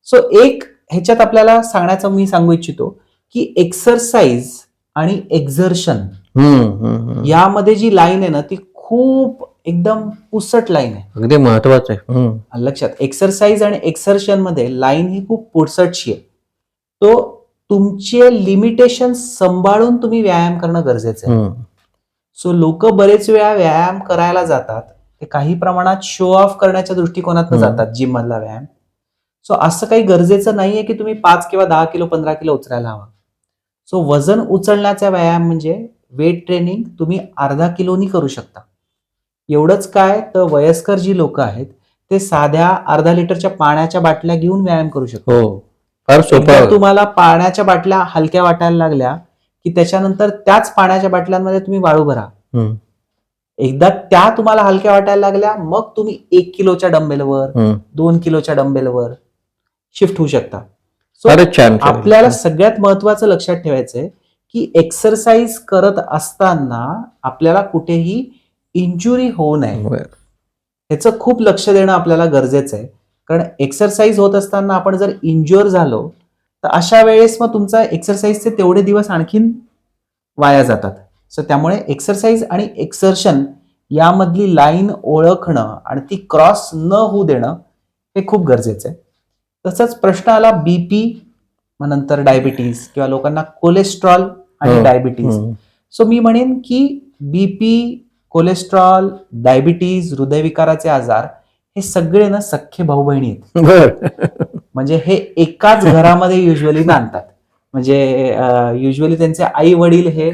सो एक ह्याच्यात आपल्याला सांगण्याचं मी सांगू इच्छितो की एक्सरसाइज आणि एक्झर्शन यामध्ये जी लाईन आहे ना ती खूप एकदम पुसट लाईन आहे. अगदी महत्वाचं आहे. लक्षात, एक्सरसाइज आणि एक्सर्शन मध्ये लाईन ही खूप पुसटशी आहे. तो तुमचे लिमिटेशन सांभाळून तुम्ही व्यायाम करणं गरजेचं आहे. सो लोक बरेच वेळा व्यायाम करायला जातात, ते काही प्रमाणात शो ऑफ करण्याच्या दृष्टिकोनातून जातात जिम मधला व्यायाम. सो असं काही गरजेचं नाहीये की तुम्ही 5 किंवा 10 किलो 15 किलो उचलायला हवा. सो वजन उचलण्याचा व्यायाम म्हणजे वेट ट्रेनिंग तुम्ही अर्धा किलोनी करू शकता. एवढंच काय तर वयस्कर जी लोक आहेत ते साध्या अर्धा लिटरच्या पाण्याच्या बाटल्या घेऊन व्यायाम करू शकतात. फार सोपं. तुम्हाला पाण्याच्या बाटल्या हलक्या वाटायला लागल्या की त्याच्यानंतर त्याच पाण्याच्या बाटल्यांमध्ये तुम्ही वाळू भरा. एकदा त्या तुम्हाला हलक्या वाटायला लागल्या मग तुम्ही 1 किलोच्या डंबेलवर 2 किलोच्या डंबेलवर शिफ्ट होऊ शकता. फारच छान. आपल्याला सगळ्यात महत्वाचं लक्षात ठेवायचंय की एक्सरसाइज करत असताना आपल्याला कुठेही इंजुरी होऊ नये, ह्याचं खूप लक्ष देणं आपल्याला गरजेचं आहे. कारण एक्सरसाइज होत असताना आपण जर इंज्युअर झालो तर अशा वेळेस मग तुमचा एक्सरसाइजचे तेवढे दिवस आणखीन वाया जातात. सो त्यामुळे एक्सरसाइज आणि एक्सर्शन यामधली लाईन ओळखणं आणि ती क्रॉस न होऊ देणं हे खूप गरजेचं आहे. तसंच प्रश्न आला बीपी मग नंतर डायबिटीज किंवा लोकांना कोलेस्ट्रॉल आणि डायबिटीज. सो मी म्हणेन की बीपी, कोलेस्ट्रॉल, डायबिटीज, हृदयविकाराचे आजार हे सगळे ना सख्खे भाऊ बहिणी आहेत. म्हणजे हे एकाच घरामध्ये युजली नांदतात. म्हणजे युजली त्यांचे आई वडील हे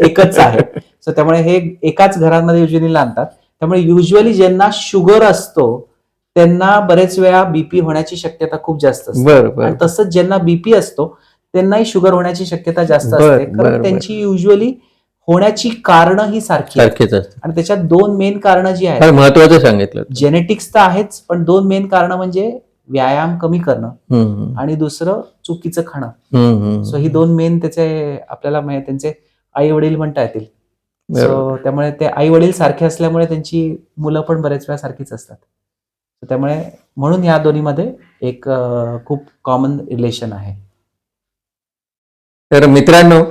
एकच आहेत. सो त्यामुळे हे एकाच घरामध्ये युजली नांदतात. त्यामुळे युजली ज्यांना शुगर असतो त्यांना बरेच वेळा बीपी होण्याची शक्यता खूप जास्त असते. आणि तसंच ज्यांना बीपी असतो त्यांनाही शुगर होण्याची शक्यता जास्त असते. कारण त्यांची युजली होण्याची कारणं ही सारखीच असतात. आणि त्याच्यात 2 मेन कारणं जी आहेत, महत्वाचं सांगितलं, जेनेटिक्स तर आहेच, पण 2 मेन कारणं म्हणजे व्यायाम कमी करणं आणि दुसरं चुकीचं खाणं. सो ही 2 मेन त्याचे आपल्याला त्यांचे आई वडील म्हणता येतील. सो त्यामुळे ते आई वडील सारखे असल्यामुळे त्यांची मुलं पण बरेच वेळा सारखीच असतात. त्यामुळे म्हणून या दोन्हीमध्ये एक खूप कॉमन रिलेशन आहे. तर मित्रांनो,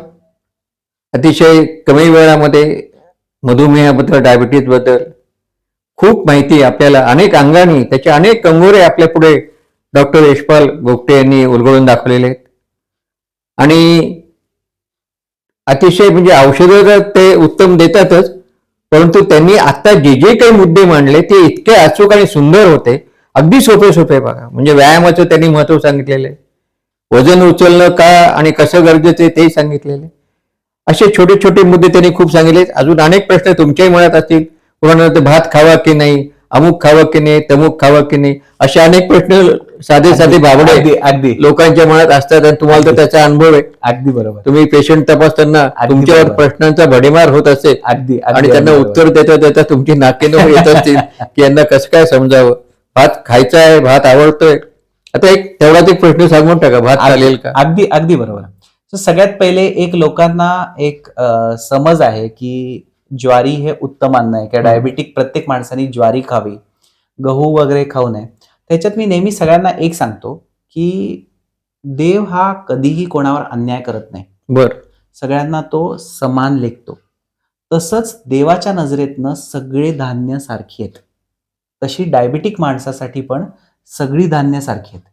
अतिशय कमी वेळामध्ये मधुमेहाबद्दल, डायबिटीज बद्दल खूप माहिती आपल्याला अनेक अंगाने, त्याचे अनेक कंगोरे आपल्या पुढे डॉक्टर यशपाल गोगटे यांनी उलगडून दाखवलेले आहेत. आणि अतिशय म्हणजे औषधं ते उत्तम देतातच, परंतु त्यांनी आता जे जे काही मुद्दे मांडले ते इतके अचूक आणि सुंदर होते. अगदी सोपे सोपे बघा, म्हणजे व्यायामाचं त्यांनी महत्व सांगितलेलं आहे, वजन उचलणं का आणि कसं गरजेचं आहे तेही सांगितलेलं आहे. असे छोटे छोटे मुद्दे त्यांनी खूप सांगितले. अजून अनेक प्रश्न तुमच्याही मनात असतील. उदाहरणार्थ भात खावा की नाही, अमुक खावं की नाही, तमुक खावं की नाही, असे अनेक प्रश्न साधे साधे बाबडे अगदी लोकांच्या मनात असतात आणि तुम्हाला तर त्याचा अनुभव आहे. अगदी बरोबर. तुम्ही पेशंट तपासताना तुमच्यावर प्रश्नांचा भडीमार होत असेल आणि त्यांना उत्तर देता देता तुमची नाकेनऊ येत असतील की यांना कसं काय समजावं. भात खायचा आहे, भात आवडतोय. आता एक तेवढाच एक प्रश्न सांगून टाका, भात चालेल का? अगदी बरोबर. सगळ्यात पहिले एक लोकांना एक समज आहे की ज्वारी हे उत्तम अन्न आहे किंवा डायबिटिक प्रत्येक माणसाने ज्वारी खावी, गहू वगैरे खाऊ नये. त्याच्यात मी नेहमी सगळ्यांना एक सांगतो की देव हा कधीही कोणावर अन्याय करत नाही. सगळ्यांना तो समान लेखतो. तसंच देवाच्या नजरेतनं सगळे धान्य सारखी आहेत. तशी डायबिटिक माणसासाठी पण सगळी धान्य सारखी आहेत.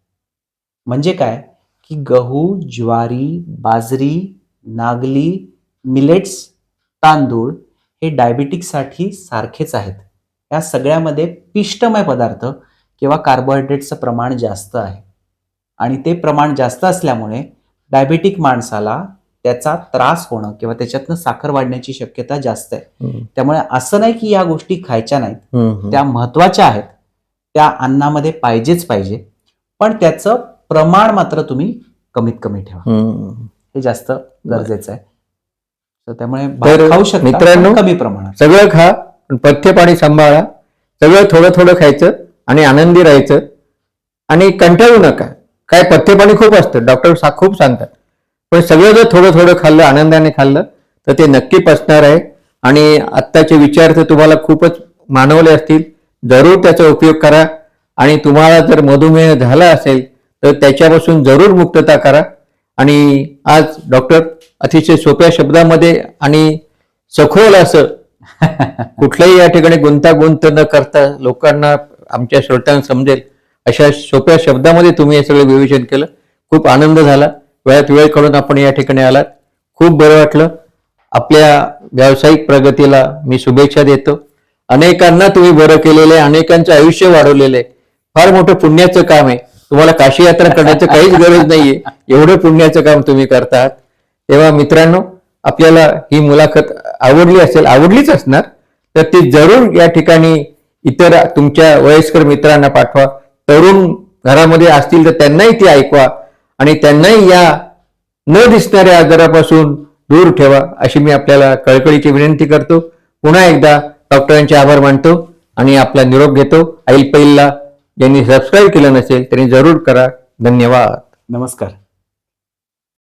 म्हणजे काय की गहू, ज्वारी, बाजरी, नागली, मिलेट्स, तांदूळ हे डायबिटिक्ससाठी सारखेच आहेत. या सगळ्यामध्ये पिष्टमय पदार्थ किंवा कार्बोहायड्रेटचं प्रमाण जास्त आहे आणि ते प्रमाण जास्त असल्यामुळे डायबेटिक माणसाला त्याचा त्रास होणं किंवा त्याच्यातनं साखर वाढण्याची शक्यता जास्त आहे. त्यामुळे असं नाही की या गोष्टी खायच्या नाहीत, त्या महत्वाच्या आहेत, त्या अन्नामध्ये पाहिजे, पण त्याचं प्रमाण मात्र तुम्ही कमीत कमी ठेवा, हे जास्त गरजेचं आहे. तर त्यामुळे भात खाऊ शकता मित्रांनो, पण कमी प्रमाणात. सगळं खा पण पथ्य पाणी सांभाळा, सगळं थोडं थोडं खायचं आणि आनंदी राहायचं आणि कंटाळू नका. काय पथ्य पाणी खूप असतं, डॉक्टर खूप सांगतात, पण सगळं जर थोडं थोडं खाल्लं, आनंदाने खाल्लं तर ते नक्की पचणार आहे. आणि आत्ताचे विचार तर तुम्हाला खूपच मानवले असतील, जरूर त्याचा उपयोग करा. आणि तुम्हाला जर मधुमेह झाला असेल तर त्याच्यापासून जरूर मुक्तता करा. आणि आज डॉक्टर अतिशय सोप्या शब्दामध्ये आणि सखोल असं कुठल्याही या ठिकाणी गुंतागुंत न करता लोकांना, आमच्या श्रोत्यांना समजेल अशा सोप्या शब्दामध्ये तुम्ही हे सगळं विवेचन केलं. खूप आनंद झाला. वेळात वेळ काढून आपण या ठिकाणी आलात, खूप बरं वाटलं. आपल्या व्यावसायिक प्रगतीला मी शुभेच्छा देतो. अनेकांना तुम्ही बरं केलेलं आहे, अनेकांचं आयुष्य वाढवलेलं आहे. फार मोठं पुण्याचं काम आहे. तुम्हाला काशी यात्रा करण्याचं काहीच गरज नाहीये, एवढं पुण्याचं काम तुम्ही करतात. तेव्हा मित्रांनो, आपल्याला ही मुलाखत आवडली असेल, आवडलीच असणार, तर ती जरूर या ठिकाणी इतर तुमच्या वयस्कर मित्रांना पाठवा. तरुण घरामध्ये असतील तर त्यांनाही ती ऐकवा आणि त्यांनाही या न दिसणाऱ्या आजारापासून दूर ठेवा, अशी मी आपल्याला कळकळीची विनंती करतो. पुन्हा एकदा डॉक्टरांचे आभार मानतो आणि आपला निरोप घेतो. ऐल पैलला ज्यांनी सबस्क्राईब केलं नसेल त्यांनी जरूर करा. धन्यवाद. नमस्कार.